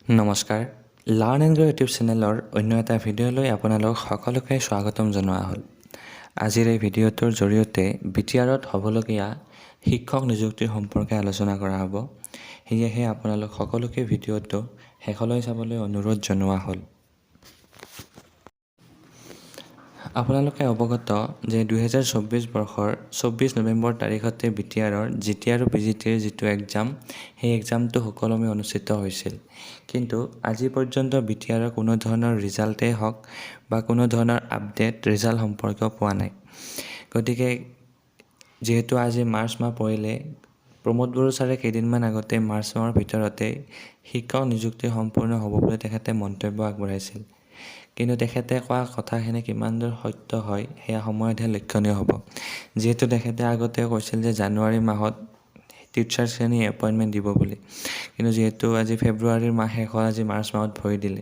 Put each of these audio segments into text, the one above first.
নমস্কাৰ, learn and grow' YouTube চেনেলৰ অন্য এটা ভিডিঅ'লৈ আপোনালোক সকলোকে স্বাগতম জনোৱা হ'ল। আজিৰ এই ভিডিঅ'টোৰ জৰিয়তে BTRত হ'বলগীয়া শিক্ষক নিযুক্তিৰ সম্পৰ্কে আলোচনা কৰা হ'ব। সেয়েহে আপোনালোক সকলোকে ভিডিঅ'টো শেষলৈ চাবলৈ অনুৰোধ জনোৱা হ'ল। আপোনালোকে অৱগত যে 2024 বৰ্ষৰ 24 নৱেম্বৰ তাৰিখতে BTRৰ GT আৰু PGTৰ যিটো এক্সাম, সেই এক্সামটো সুকলমে অনুষ্ঠিত হৈছিল। কিন্তু আজি পৰ্যন্ত BTRৰ কোনো ধৰণৰ ৰিজাল্টেই হওক বা কোনো ধৰণৰ আপডেট ৰিজাল্ট সম্পৰ্কে পোৱা নাই। গতিকে যিহেতু আজি মাৰ্চ মাহ পৰিলে, প্ৰমোদ বড়ো ছাৰে কেইদিনমান আগতে মাৰ্চ মাহৰ ভিতৰতে শিক্ষক নিযুক্তি সম্পূৰ্ণ হ'ব বুলি তেখেতে মন্তব্য আগবঢ়াইছিল। কিন্তু তেখেতে কোৱা কথাখিনি কিমান দূৰ সত্য হয় সেয়া সময়তহে লক্ষণীয় হ'ব। যিহেতু তেখেতে আগতে কৈছিল যে জানুৱাৰী মাহত টিচাৰ শ্ৰেণী এপইণ্টমেণ্ট দিব বুলি। কিন্তু যিহেতু আজি ফেব্ৰুৱাৰীৰ মাহ শেষ হ'ল, আজি মাৰ্চ মাহত ভৰি দিলে।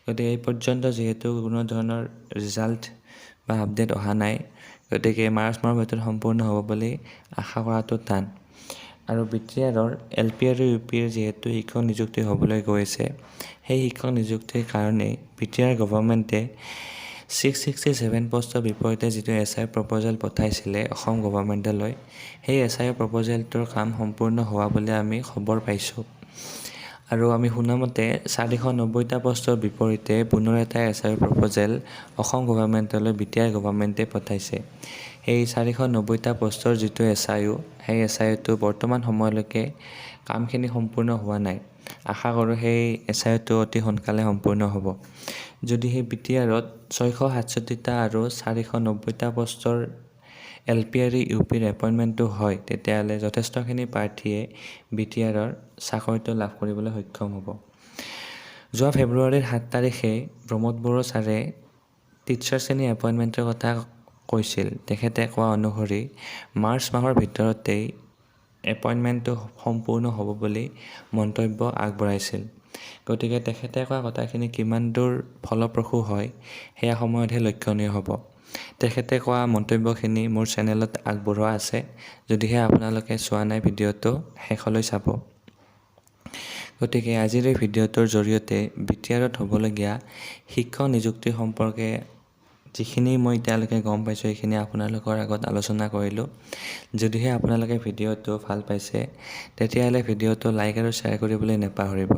গতিকে এই পৰ্যন্ত যিহেতু কোনো ধৰণৰ ৰিজাল্ট বা আপডেট অহা নাই, গতিকে মাৰ্চ মাহৰ ভিতৰত সম্পূৰ্ণ হ'ব বুলি আশা কৰাটো টান। আৰু BTRৰ LP আৰু UPৰ যিহেতু শিক্ষক নিযুক্তি হ'বলৈ গৈ আছে, সেই শিক্ষক নিযুক্তিৰ কাৰণেই BTR গভৰ্ণমেণ্টে 667 পষ্টৰ বিপৰীতে যিটো SIৰ প্ৰপ'জেল পঠাইছিলে অসম গভৰ্ণমেণ্টলৈ, সেই SIৰ প্ৰপ'জেলটোৰ কাম সম্পূৰ্ণ হোৱা বুলি আমি খবৰ পাইছোঁ। আৰু আমি শুনামতে 490টা পষ্টৰ বিপৰীতে পুনৰ এটা SIৰ প্ৰপ'জেল অসম গভৰ্ণমেণ্টলৈ BTR গভৰ্ণমেণ্টে পঠাইছে। সেই 490টা পষ্টৰ যিটো SIO, সেই SIOটো বৰ্তমান সময়লৈকে কামখিনি সম্পূৰ্ণ হোৱা নাই। আশা কৰোঁ সেই SIOটো অতি সোনকালে সম্পূৰ্ণ হ'ব। যদি সেই BTRত 667টা আৰু 490টা পষ্টৰ LP আৰু UPৰ এপইণ্টমেণ্টটো হয়, তেতিয়াহ'লে যথেষ্টখিনি প্ৰাৰ্থীয়ে BTRৰ চাকৰিটো লাভ কৰিবলৈ সক্ষম হ'ব। যোৱা ফেব্ৰুৱাৰীৰ 7 তাৰিখে প্ৰমোদ বড়ো ছাৰে টিচাৰ শ্ৰেণী এপইণ্টমেণ্টৰ কথা কৈছিল। তেখেতে কোৱা অনুসৰি মাৰ্চ মাহৰ ভিতৰতেই এপইণ্টমেণ্টটো সম্পূৰ্ণ হ'ব বুলি মন্তব্য আগবঢ়াইছিল। গতিকে তেখেতে কোৱা কথাখিনি কিমান দূৰ ফলপ্ৰসূ হয় সেয়া সময়তহে লক্ষণীয় হ'ব। তেখেতে কোৱা মন্তব্যখিনি মোৰ চেনেলত আগবঢ়োৱা আছে। যদিহে আপোনালোকে চোৱা নাই ভিডিঅ'টো শেষলৈ চাব। গতিকে আজিৰ এই ভিডিঅ'টোৰ জৰিয়তে BTRত হ'বলগীয়া শিক্ষক নিযুক্তি সম্পৰ্কে যিখিনি মই এতিয়ালৈকে গম পাইছোঁ, সেইখিনি আপোনালোকৰ আগত আলোচনা কৰিলোঁ। যদিহে আপোনালোকে ভিডিঅ'টো ভাল পাইছে, তেতিয়াহ'লে ভিডিঅ'টো লাইক আৰু শ্বেয়াৰ কৰিবলৈ নাপাহৰিব।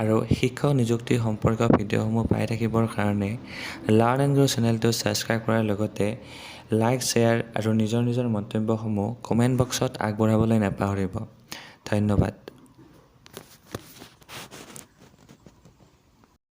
আৰু শিক্ষক নিযুক্তি সম্পৰ্কীয় ভিডিঅ'সমূহ পাই থাকিবৰ কাৰণে লাৰ্ণ এণ্ড গ্ৰ' চেনেলটো ছাবস্ক্ৰাইব কৰাৰ লগতে লাইক, শ্বেয়াৰ আৰু নিজৰ মন্তব্যসমূহ কমেণ্ট বক্সত আগবঢ়াবলৈ নাপাহৰিব। ধন্যবাদ।